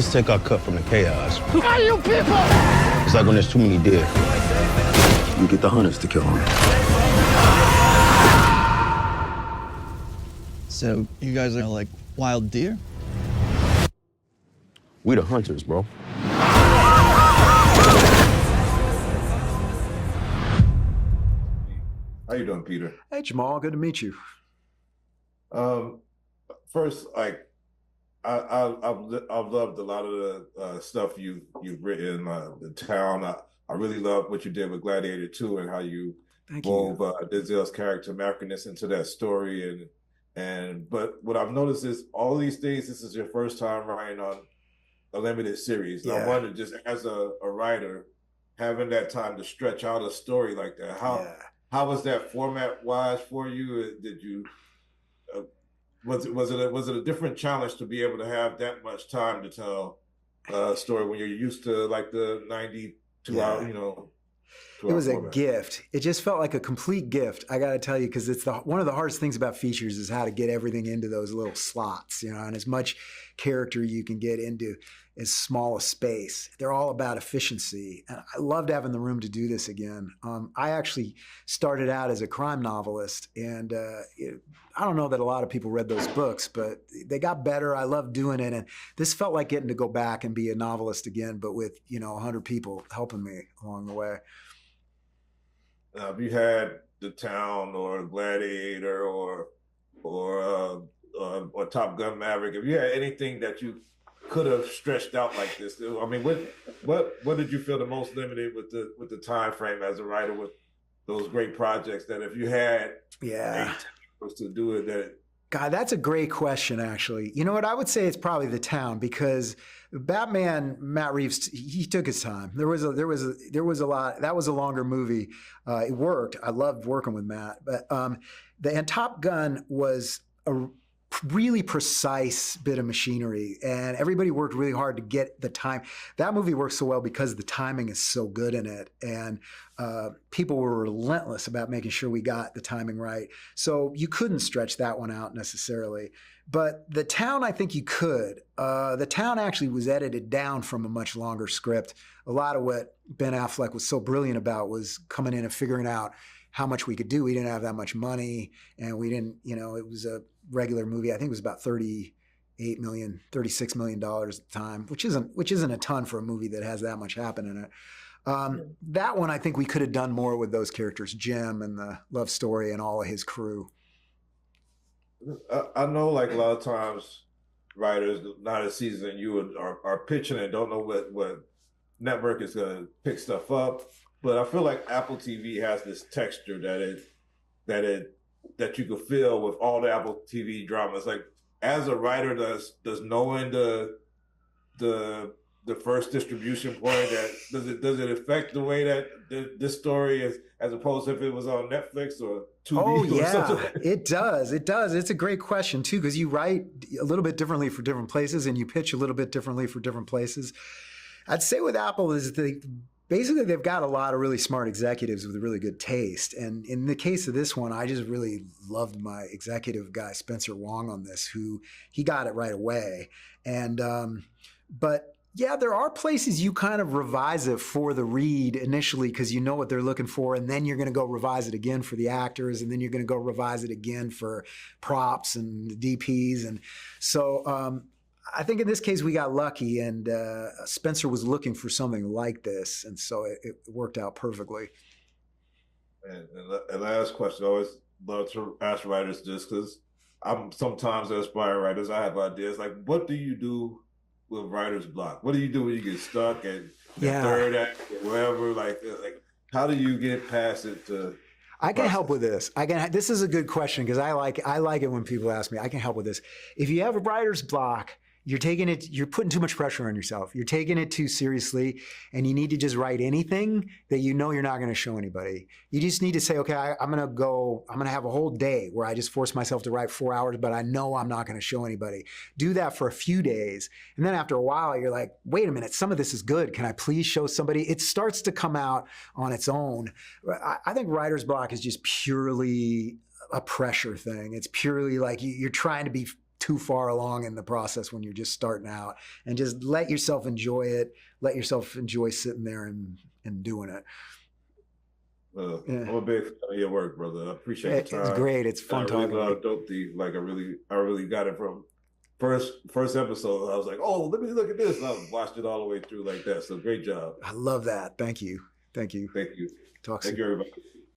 just take our cut from the chaos. Who are you people? It's like when there's too many deer. You get the hunters to kill them. So you guys are like wild deer? We the hunters, bro. How you doing, Peter? Hey, Jamal, good to meet you. First, like I've loved a lot of the stuff you've written. The town. I really love what you did with Gladiator 2 and how you Thank wove you. Denzel's character Americanness into that story. But what I've noticed is all these days, this is your first time writing on a limited series. And I Yeah. wonder, just as a writer, having that time to stretch out a story like that, how was that format wise for you? Did you was it a different challenge to be able to have that much time to tell a story when you're used to like the 92 hour, It was a format? gift. It just felt like a complete gift. I got to tell you, because it's one of the hardest things about features is how to get everything into those little slots, and as much character you can get into as small a space. They're all about efficiency. And I loved having the room to do this again. I actually started out as a crime novelist, and I don't know that a lot of people read those books, but they got better. I loved doing it. And this felt like getting to go back and be a novelist again, but with, 100 people helping me along the way. Have you had The Town or Gladiator or Top Gun Maverick? Have you had anything that you could have stretched out like this? I mean, what did you feel the most limited with the time frame as a writer with those great projects that if you had 8 years to do it, that God, that's a great question, actually. You know what? I would say it's probably The Town, because Batman, Matt Reeves, he took his time. There was a lot. That was a longer movie. It worked. I loved working with Matt. But and Top Gun was a really precise bit of machinery, and everybody worked really hard to get the time. That movie works so well because the timing is so good in it, and people were relentless about making sure we got the timing right. So you couldn't stretch that one out necessarily. But The Town, I think you could. The Town actually was edited down from a much longer script. A lot of what Ben Affleck was so brilliant about was coming in and figuring out how much we could do. We didn't have that much money, and we didn't, it was a regular movie. I think it was about $36 million at the time, which isn't a ton for a movie that has that much happen in it. That one, I think we could have done more with those characters, Jim and the love story and all of his crew. I know, like a lot of times, writers not as seasoned you are pitching and don't know what network is going to pick stuff up. But I feel like Apple TV has this texture that you could feel with all the Apple TV dramas. Like, as a writer, does knowing the first distribution point, does it affect the way that this story is, as opposed to if it was on Netflix or Tubi? Oh or yeah, something? it does. It's a great question too, because you write a little bit differently for different places, and you pitch a little bit differently for different places. I'd say with Apple is basically they've got a lot of really smart executives with really good taste. And in the case of this one, I just really loved my executive guy, Spencer Wong, on this, who he got it right away. And but yeah, there are places you kind of revise it for the read initially because you know what they're looking for, and then you're going to go revise it again for the actors, and then you're going to go revise it again for props and the DPs. And so I think in this case we got lucky, and Spencer was looking for something like this, and so it worked out perfectly. And last question, I always love to ask writers this, because I'm sometimes aspiring writers, I have ideas. Like, what do you do with writer's block? What do you do when you get stuck at the third act or wherever? Like how do you get past it to? I can help with this. This is a good question, because I like it when people ask me. I can help with this. If you have a writer's block, you're putting too much pressure on yourself. You're taking it too seriously, and you need to just write anything that you know you're not going to show anybody. You just need to say, okay, I'm going to have a whole day where I just force myself to write 4 hours, but I know I'm not going to show anybody. Do that for a few days. And then after a while, you're like, wait a minute, some of this is good. Can I please show somebody? It starts to come out on its own. I think writer's block is just purely a pressure thing. It's purely like you're trying to be too far along in the process when you're just starting out, and just let yourself enjoy it. Let yourself enjoy sitting there and doing it. I'm a big fan of your work, brother. I appreciate the time. It's great. It's fun talking. Dope Thief. Like I really got it from first episode. I was like, oh, let me look at this. And I watched it all the way through like that. So great job. I love that. Thank you. Thank you. Talk Thank soon. you, everybody.